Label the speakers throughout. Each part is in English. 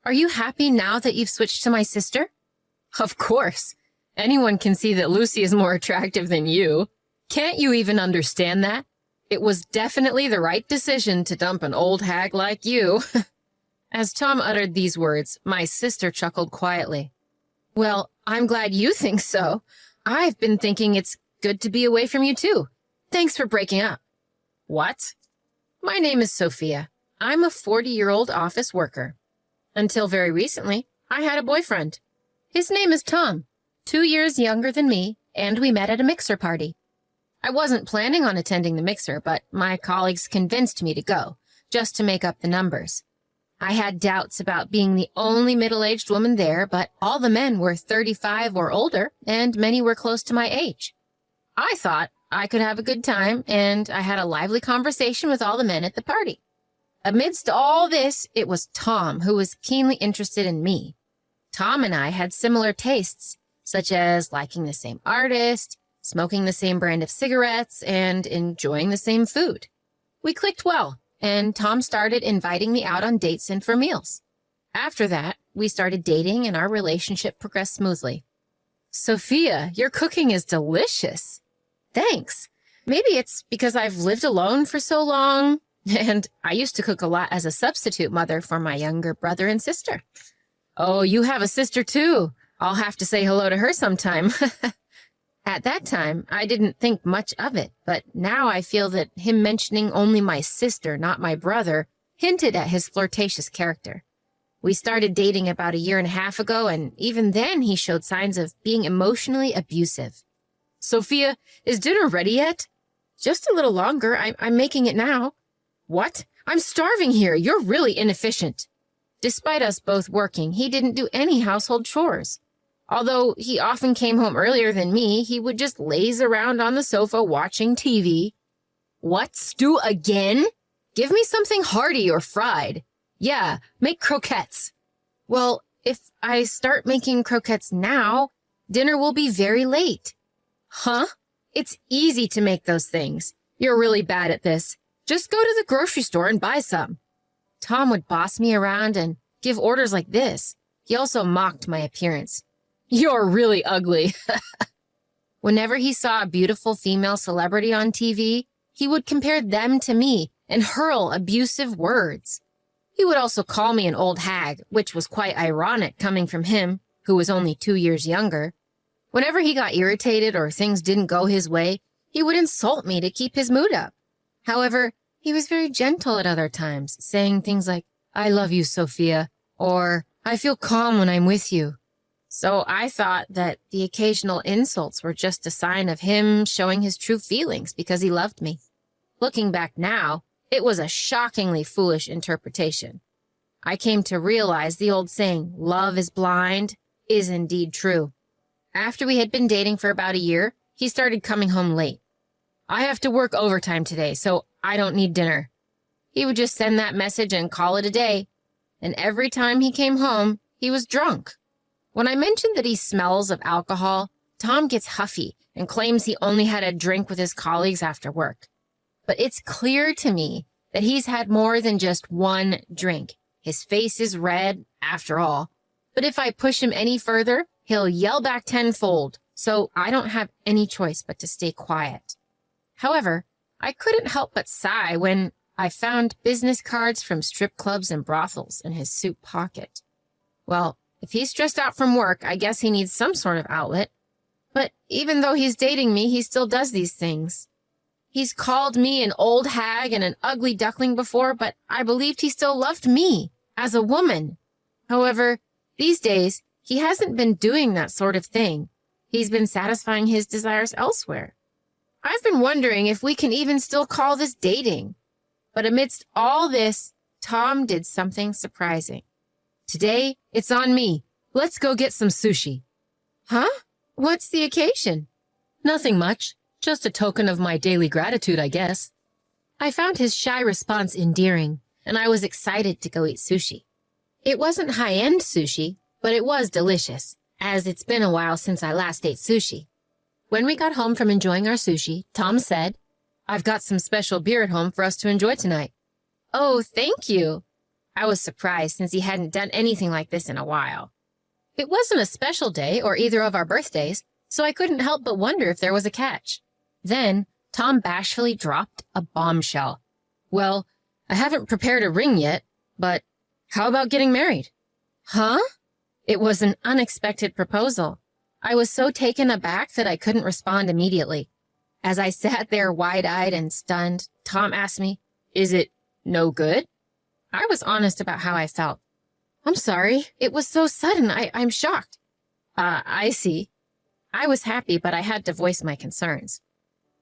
Speaker 1: Are you happy now that you've switched to my sister? Of course. Anyone can see that Lucy is more attractive than you. Can't you even understand that? It was definitely the right decision to dump an old hag like you. As Tom uttered these words, my sister chuckled quietly. Well, I'm glad you think so. I've been thinking it's good to be away from you too. Thanks for breaking up. What? My name is Sophia. I'm a 40-year-old office worker. Until very recently, I had a boyfriend. His name is Tom, 2 years younger than me, and we met at a mixer party. I wasn't planning on attending the mixer, but my colleagues convinced me to go, just to make up the numbers. I had doubts about being the only middle-aged woman there, but all the men were 35 or older, and many were close to my age. I thought I could have a good time, and I had a lively conversation with all the men at the party. Amidst all this, it was Tom who was keenly interested in me. Tom and I had similar tastes, such as liking the same artist, smoking the same brand of cigarettes, and enjoying the same food. We clicked well, and Tom started inviting me out on dates and for meals. After that, we started dating and our relationship progressed smoothly. Sophia, your cooking is delicious. Thanks. Maybe it's because I've lived alone for so long, and I used to cook a lot as a substitute mother for my younger brother and sister. Oh, you have a sister too. I'll have to say hello to her sometime. At that time, I didn't think much of it, but now I feel that him mentioning only my sister, not my brother, hinted at his flirtatious character. We started dating about 1.5 years ago, and even then he showed signs of being emotionally abusive. Sophia, is dinner ready yet? Just a little longer. I'm making it now. What? I'm starving here. You're really inefficient. Despite us both working, he didn't do any household chores. Although he often came home earlier than me, he would just laze around on the sofa watching TV. What, stew again? Give me something hearty or fried. Yeah, make croquettes. Well, if I start making croquettes now, dinner will be very late. Huh? It's easy to make those things. You're really bad at this. Just go to the grocery store and buy some. Tom would boss me around and give orders like this. He also mocked my appearance. You're really ugly. Whenever he saw a beautiful female celebrity on TV, he would compare them to me and hurl abusive words. He would also call me an old hag, which was quite ironic coming from him, who was only 2 years younger. Whenever he got irritated or things didn't go his way, he would insult me to keep his mood up. However, he was very gentle at other times, saying things like, I love you, Sophia, or I feel calm when I'm with you. So I thought that the occasional insults were just a sign of him showing his true feelings because he loved me. Looking back now, it was a shockingly foolish interpretation. I came to realize the old saying, love is blind, is indeed true. After we had been dating for about 1 year, he started coming home late. I have to work overtime today, so I don't need dinner. He would just send that message and call it a day. And every time he came home, he was drunk. When I mentioned that he smells of alcohol, Tom gets huffy and claims he only had a drink with his colleagues after work. But it's clear to me that he's had more than just one drink. His face is red, after all. But if I push him any further, he'll yell back tenfold, so I don't have any choice but to stay quiet. However, I couldn't help but sigh when I found business cards from strip clubs and brothels in his suit pocket. Well, if he's stressed out from work, I guess he needs some sort of outlet. But even though he's dating me, he still does these things. He's called me an old hag and an ugly duckling before, but I believed he still loved me as a woman. However, these days, he hasn't been doing that sort of thing. He's been satisfying his desires elsewhere. I've been wondering if we can even still call this dating. But amidst all this, Tom did something surprising. Today, it's on me. Let's go get some sushi. Huh? What's the occasion? Nothing much. Just a token of my daily gratitude, I guess. I found his shy response endearing, and I was excited to go eat sushi. It wasn't high-end sushi, but it was delicious, as it's been a while since I last ate sushi. When we got home from enjoying our sushi, Tom said, I've got some special beer at home for us to enjoy tonight. Oh, thank you. I was surprised since he hadn't done anything like this in a while. It wasn't a special day or either of our birthdays, so I couldn't help but wonder if there was a catch. Then, Tom bashfully dropped a bombshell. Well, I haven't prepared a ring yet, but how about getting married? Huh? It was an unexpected proposal. I was so taken aback that I couldn't respond immediately. As I sat there wide-eyed and stunned, Tom asked me, "Is it no good?" I was honest about how I felt. "I'm sorry. It was so sudden. I'm shocked." I see. I was happy, but I had to voice my concerns.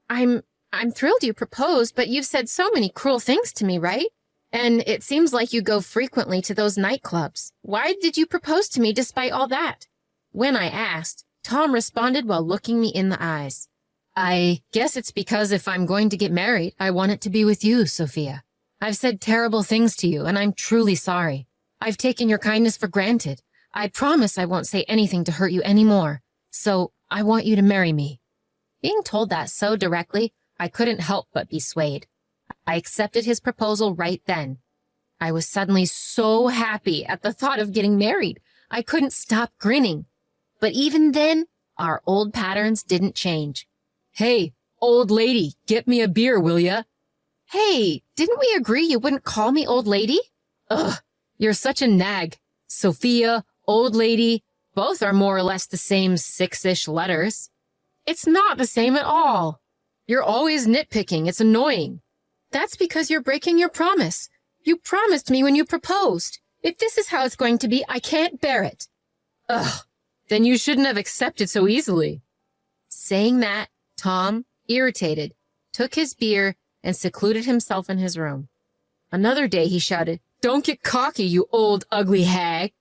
Speaker 1: I'm thrilled you proposed, but you've said so many cruel things to me, right? And it seems like you go frequently to those nightclubs. Why did you propose to me despite all that? When I asked, Tom responded while looking me in the eyes. I guess it's because if I'm going to get married, I want it to be with you, Sophia. I've said terrible things to you, and I'm truly sorry. I've taken your kindness for granted. I promise I won't say anything to hurt you anymore. So I want you to marry me. Being told that so directly, I couldn't help but be swayed. I accepted his proposal right then. I was suddenly so happy at the thought of getting married. I couldn't stop grinning. But even then, our old patterns didn't change. Hey, old lady, get me a beer, will ya? Hey, didn't we agree you wouldn't call me old lady? Ugh, you're such a nag. Sophia, old lady, both are more or less the same 6-ish letters. It's not the same at all. You're always nitpicking. It's annoying. That's because you're breaking your promise. You promised me when you proposed. If this is how it's going to be, I can't bear it. Ugh, then you shouldn't have accepted so easily. Saying that, Tom, irritated, took his beer and secluded himself in his room. Another day he shouted, "Don't get cocky, you old ugly hag.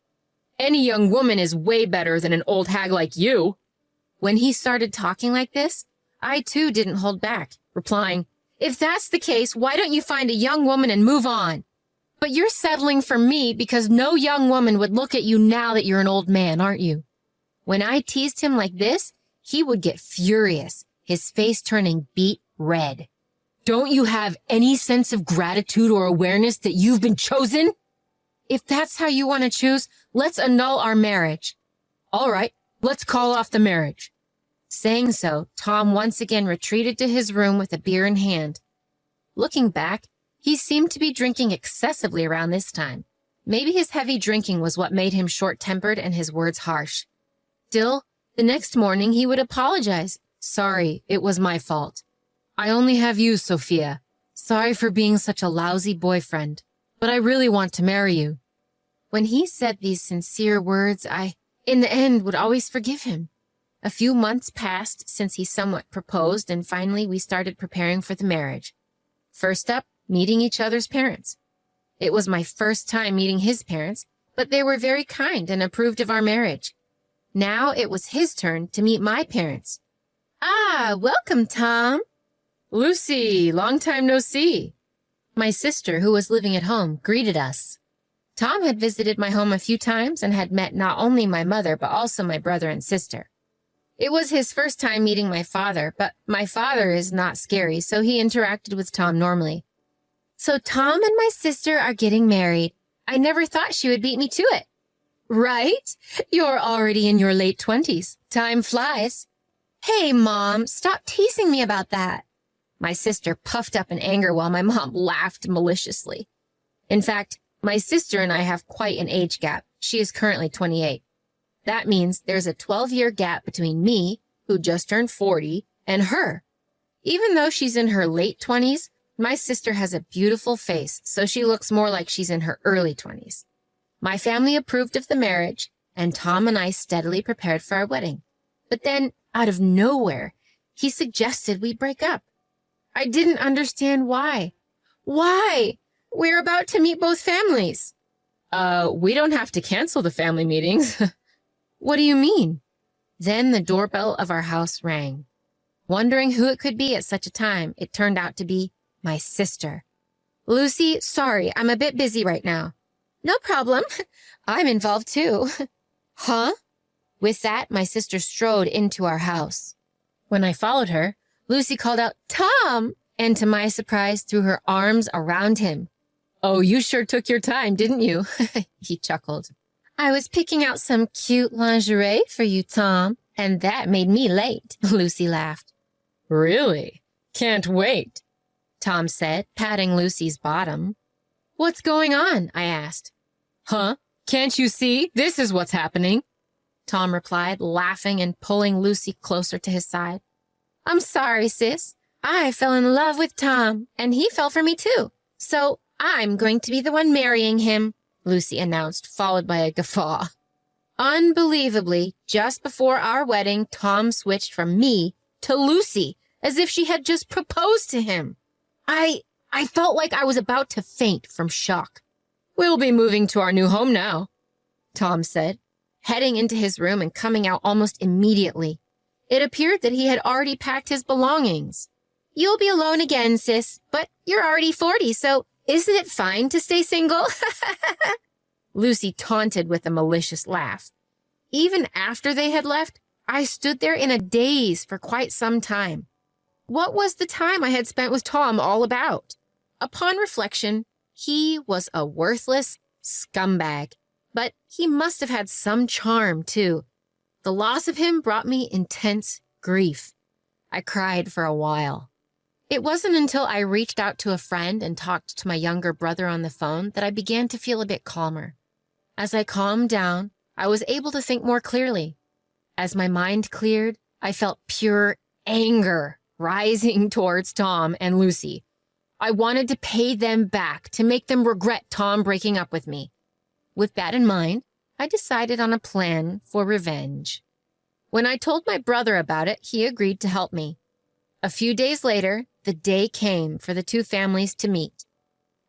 Speaker 1: Any young woman is way better than an old hag like you." When he started talking like this, I too didn't hold back, replying, "If that's the case, why don't you find a young woman and move on? But you're settling for me because no young woman would look at you now that you're an old man, aren't you?" When I teased him like this, he would get furious, his face turning beet red. "Don't you have any sense of gratitude or awareness that you've been chosen? If that's how you want to choose, let's annul our marriage." "All right, let's call off the marriage." Saying so, Tom once again retreated to his room with a beer in hand. Looking back, he seemed to be drinking excessively around this time. Maybe his heavy drinking was what made him short-tempered and his words harsh. Still, the next morning he would apologize. "Sorry, it was my fault. I only have you, Sophia. Sorry for being such a lousy boyfriend, but I really want to marry you." When he said these sincere words, I, in the end, would always forgive him. A few months passed since he somewhat proposed, and finally we started preparing for the marriage. First up, meeting each other's parents. It was my first time meeting his parents, but they were very kind and approved of our marriage. Now it was his turn to meet my parents. "Ah, welcome, Tom." "Lucy, long time no see." My sister, who was living at home, greeted us. Tom had visited my home a few times and had met not only my mother, but also my brother and sister. It was his first time meeting my father, but my father is not scary, so he interacted with Tom normally. "So Tom and my sister are getting married. I never thought she would beat me to it." "Right? You're already in your late 20s. Time flies." "Hey, Mom, stop teasing me about that." My sister puffed up in anger while my mom laughed maliciously. In fact, my sister and I have quite an age gap. She is currently 28. That means there's a 12-year gap between me, who just turned 40, and her. Even though she's in her late 20s, my sister has a beautiful face, so she looks more like she's in her early 20s. My family approved of the marriage, and Tom and I steadily prepared for our wedding. But then, out of nowhere, he suggested we break up. I didn't understand why. Why? We're about to meet both families. We don't have to cancel the family meetings." "What do you mean?" Then the doorbell of our house rang. Wondering who it could be at such a time, it turned out to be my sister. "Lucy, sorry, I'm a bit busy right now." "No problem. I'm involved too." "Huh?" With that, my sister strode into our house. When I followed her, Lucy called out, "Tom!" and to my surprise threw her arms around him. Oh, you sure took your time, didn't you? He chuckled. I was picking out some cute lingerie for you, Tom, and that made me late, Lucy laughed. Really? Can't wait, Tom said, patting Lucy's bottom. What's going on? I asked. Huh? Can't you see? This is what's happening, Tom replied, laughing and pulling Lucy closer to his side. I'm sorry, sis. I fell in love with Tom, and he fell for me too. So I'm going to be the one marrying him, Lucy announced, followed by a guffaw. Unbelievably, just before our wedding, Tom switched from me to Lucy, as if she had just proposed to him. I felt like I was about to faint from shock. We'll be moving to our new home now, Tom said, heading into his room and coming out almost immediately. It appeared that he had already packed his belongings. You'll be alone again, sis, but you're already 40, so isn't it fine to stay single? Lucy taunted with a malicious laugh. Even after they had left, I stood there in a daze for quite some time. What was the time I had spent with Tom all about? Upon reflection, he was a worthless scumbag, but he must have had some charm, too. The loss of him brought me intense grief. I cried for a while. It wasn't until I reached out to a friend and talked to my younger brother on the phone that I began to feel a bit calmer. As I calmed down, I was able to think more clearly. As my mind cleared, I felt pure anger rising towards Tom and Lucy. I wanted to pay them back, to make them regret Tom breaking up with me. With that in mind, I decided on a plan for revenge. When I told my brother about it, he agreed to help me. A few days later, the day came for the two families to meet.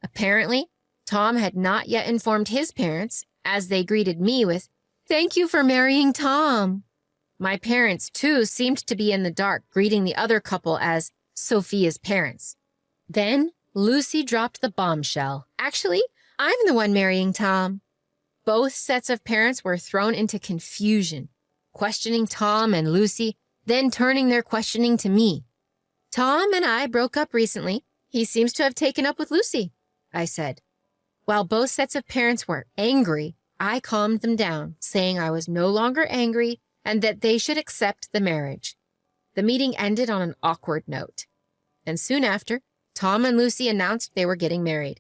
Speaker 1: Apparently, Tom had not yet informed his parents, as they greeted me with, "Thank you for marrying Tom." My parents, too, seemed to be in the dark, greeting the other couple as Sophia's parents. Then, Lucy dropped the bombshell. Actually, I'm the one marrying Tom. Both sets of parents were thrown into confusion, questioning Tom and Lucy, then turning their questioning to me. Tom and I broke up recently. He seems to have taken up with Lucy, I said. While both sets of parents were angry, I calmed them down, saying I was no longer angry and that they should accept the marriage. The meeting ended on an awkward note, and soon after, Tom and Lucy announced they were getting married.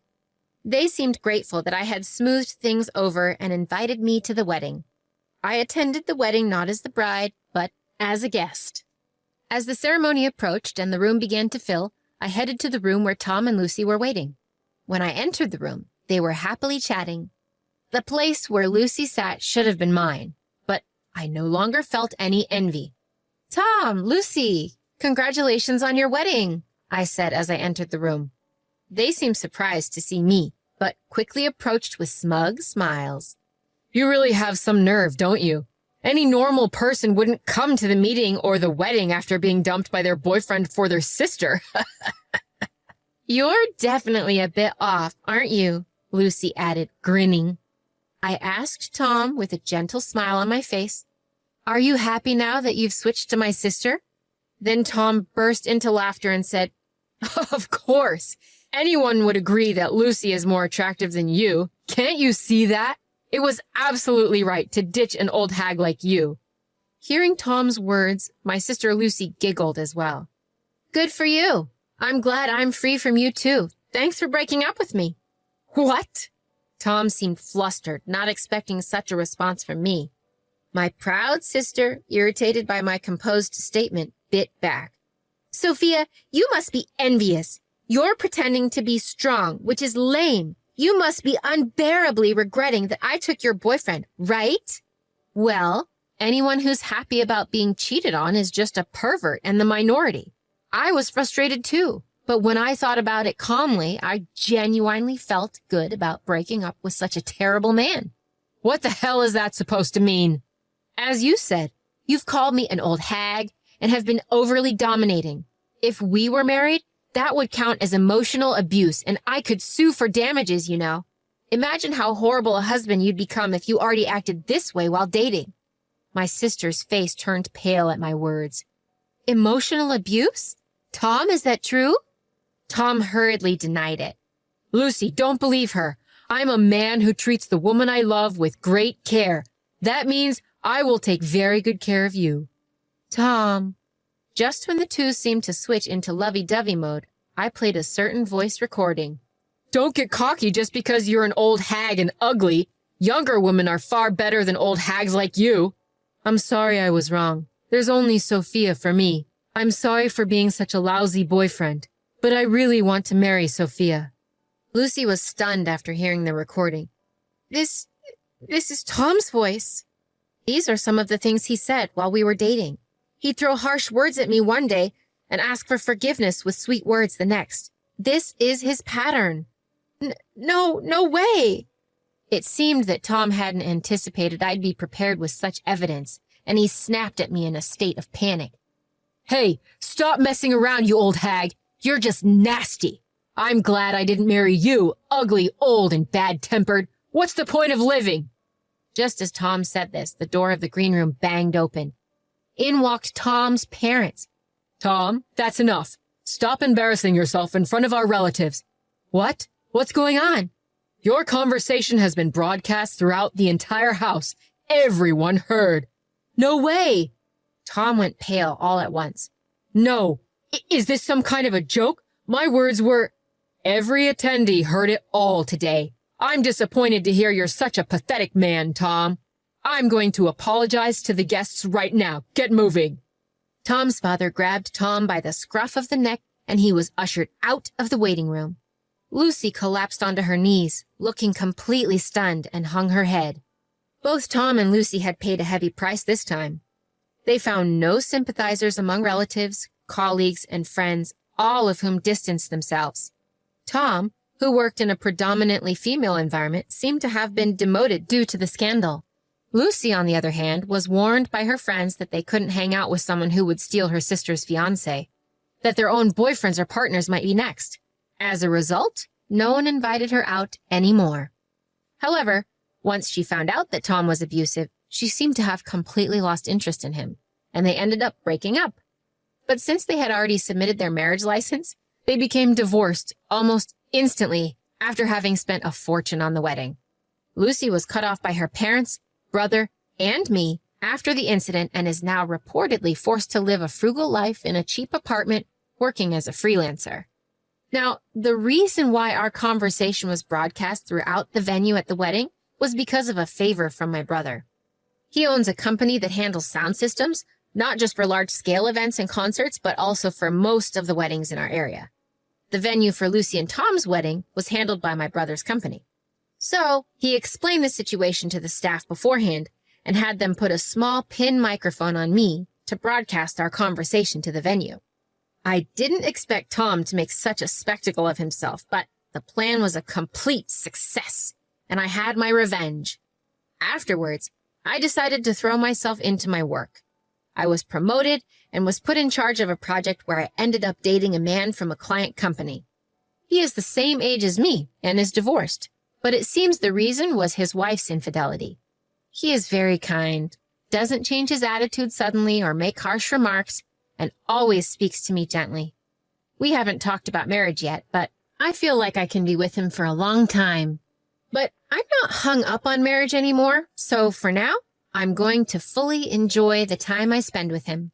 Speaker 1: They seemed grateful that I had smoothed things over and invited me to the wedding. I attended the wedding not as the bride, but as a guest. As the ceremony approached and the room began to fill, I headed to the room where Tom and Lucy were waiting. When I entered the room, they were happily chatting. The place where Lucy sat should have been mine, but I no longer felt any envy. "Tom, Lucy, congratulations on your wedding," I said as I entered the room. They seemed surprised to see me, but quickly approached with smug smiles. "You really have some nerve, don't you? Any normal person wouldn't come to the meeting or the wedding after being dumped by their boyfriend for their sister." "You're definitely a bit off, aren't you?" Lucy added, grinning. I asked Tom with a gentle smile on my face, "Are you happy now that you've switched to my sister?" Then Tom burst into laughter and said, "Of course. Anyone would agree that Lucy is more attractive than you. Can't you see that? It was absolutely right to ditch an old hag like you." Hearing Tom's words, my sister Lucy giggled as well. "Good for you. I'm glad I'm free from you too. Thanks for breaking up with me." "What?" Tom seemed flustered, not expecting such a response from me. My proud sister, irritated by my composed statement, bit back. "Sophia, you must be envious. You're pretending to be strong, which is lame. You must be unbearably regretting that I took your boyfriend, right?" "Well, anyone who's happy about being cheated on is just a pervert and the minority. I was frustrated too, but when I thought about it calmly, I genuinely felt good about breaking up with such a terrible man." "What the hell is that supposed to mean?" "As you said, you've called me an old hag and have been overly dominating. If we were married, that would count as emotional abuse, and I could sue for damages, you know. Imagine how horrible a husband you'd become if you already acted this way while dating." My sister's face turned pale at my words. "Emotional abuse? Tom, is that true?" Tom hurriedly denied it. Lucy, don't believe her. I'm a man who treats the woman I love with great care. That means I will take very good care of you. Tom. Just when the two seemed to switch into lovey-dovey mode, I played a certain voice recording. Don't get cocky just because you're an old hag and ugly. Younger women are far better than old hags like you. I'm sorry I was wrong. There's only Sophia for me. I'm sorry for being such a lousy boyfriend, but I really want to marry Sophia. Lucy was stunned after hearing the recording. This is Tom's voice. These are some of the things he said while we were dating. He'd throw harsh words at me one day and ask for forgiveness with sweet words the next. This is his pattern. No way. It seemed that Tom hadn't anticipated I'd be prepared with such evidence, and he snapped at me in a state of panic. Hey, stop messing around, you old hag. You're just nasty. I'm glad I didn't marry you, ugly, old, and bad-tempered. What's the point of living? Just as Tom said this, the door of the green room banged open. In walked Tom's parents. Tom, that's enough. Stop embarrassing yourself in front of our relatives. What? What's going on? Your conversation has been broadcast throughout the entire house. Everyone heard. No way! Tom went pale all at once. No. Is this some kind of a joke? My words were... Every attendee heard it all today. I'm disappointed to hear you're such a pathetic man, Tom. I'm going to apologize to the guests right now. Get moving. Tom's father grabbed Tom by the scruff of the neck, and he was ushered out of the waiting room. Lucy collapsed onto her knees, looking completely stunned, and hung her head. Both Tom and Lucy had paid a heavy price this time. They found no sympathizers among relatives, colleagues, and friends, all of whom distanced themselves. Tom, who worked in a predominantly female environment, seemed to have been demoted due to the scandal. Lucy, on the other hand, was warned by her friends that they couldn't hang out with someone who would steal her sister's fiancé, that their own boyfriends or partners might be next. As a result, no one invited her out anymore. However, once she found out that Tom was abusive, she seemed to have completely lost interest in him, and they ended up breaking up. But since they had already submitted their marriage license, they became divorced almost instantly after having spent a fortune on the wedding. Lucy was cut off by her parents, brother, and me after the incident and is now reportedly forced to live a frugal life in a cheap apartment working as a freelancer. Now, the reason why our conversation was broadcast throughout the venue at the wedding was because of a favor from my brother. He owns a company that handles sound systems, not just for large-scale events and concerts, but also for most of the weddings in our area. The venue for Lucy and Tom's wedding was handled by my brother's company. So, he explained the situation to the staff beforehand and had them put a small pin microphone on me to broadcast our conversation to the venue. I didn't expect Tom to make such a spectacle of himself, but the plan was a complete success, and I had my revenge. Afterwards, I decided to throw myself into my work. I was promoted and was put in charge of a project where I ended up dating a man from a client company. He is the same age as me and is divorced, but it seems the reason was his wife's infidelity. He is very kind, doesn't change his attitude suddenly or make harsh remarks, and always speaks to me gently. We haven't talked about marriage yet, but I feel like I can be with him for a long time. But I'm not hung up on marriage anymore, so for now, I'm going to fully enjoy the time I spend with him.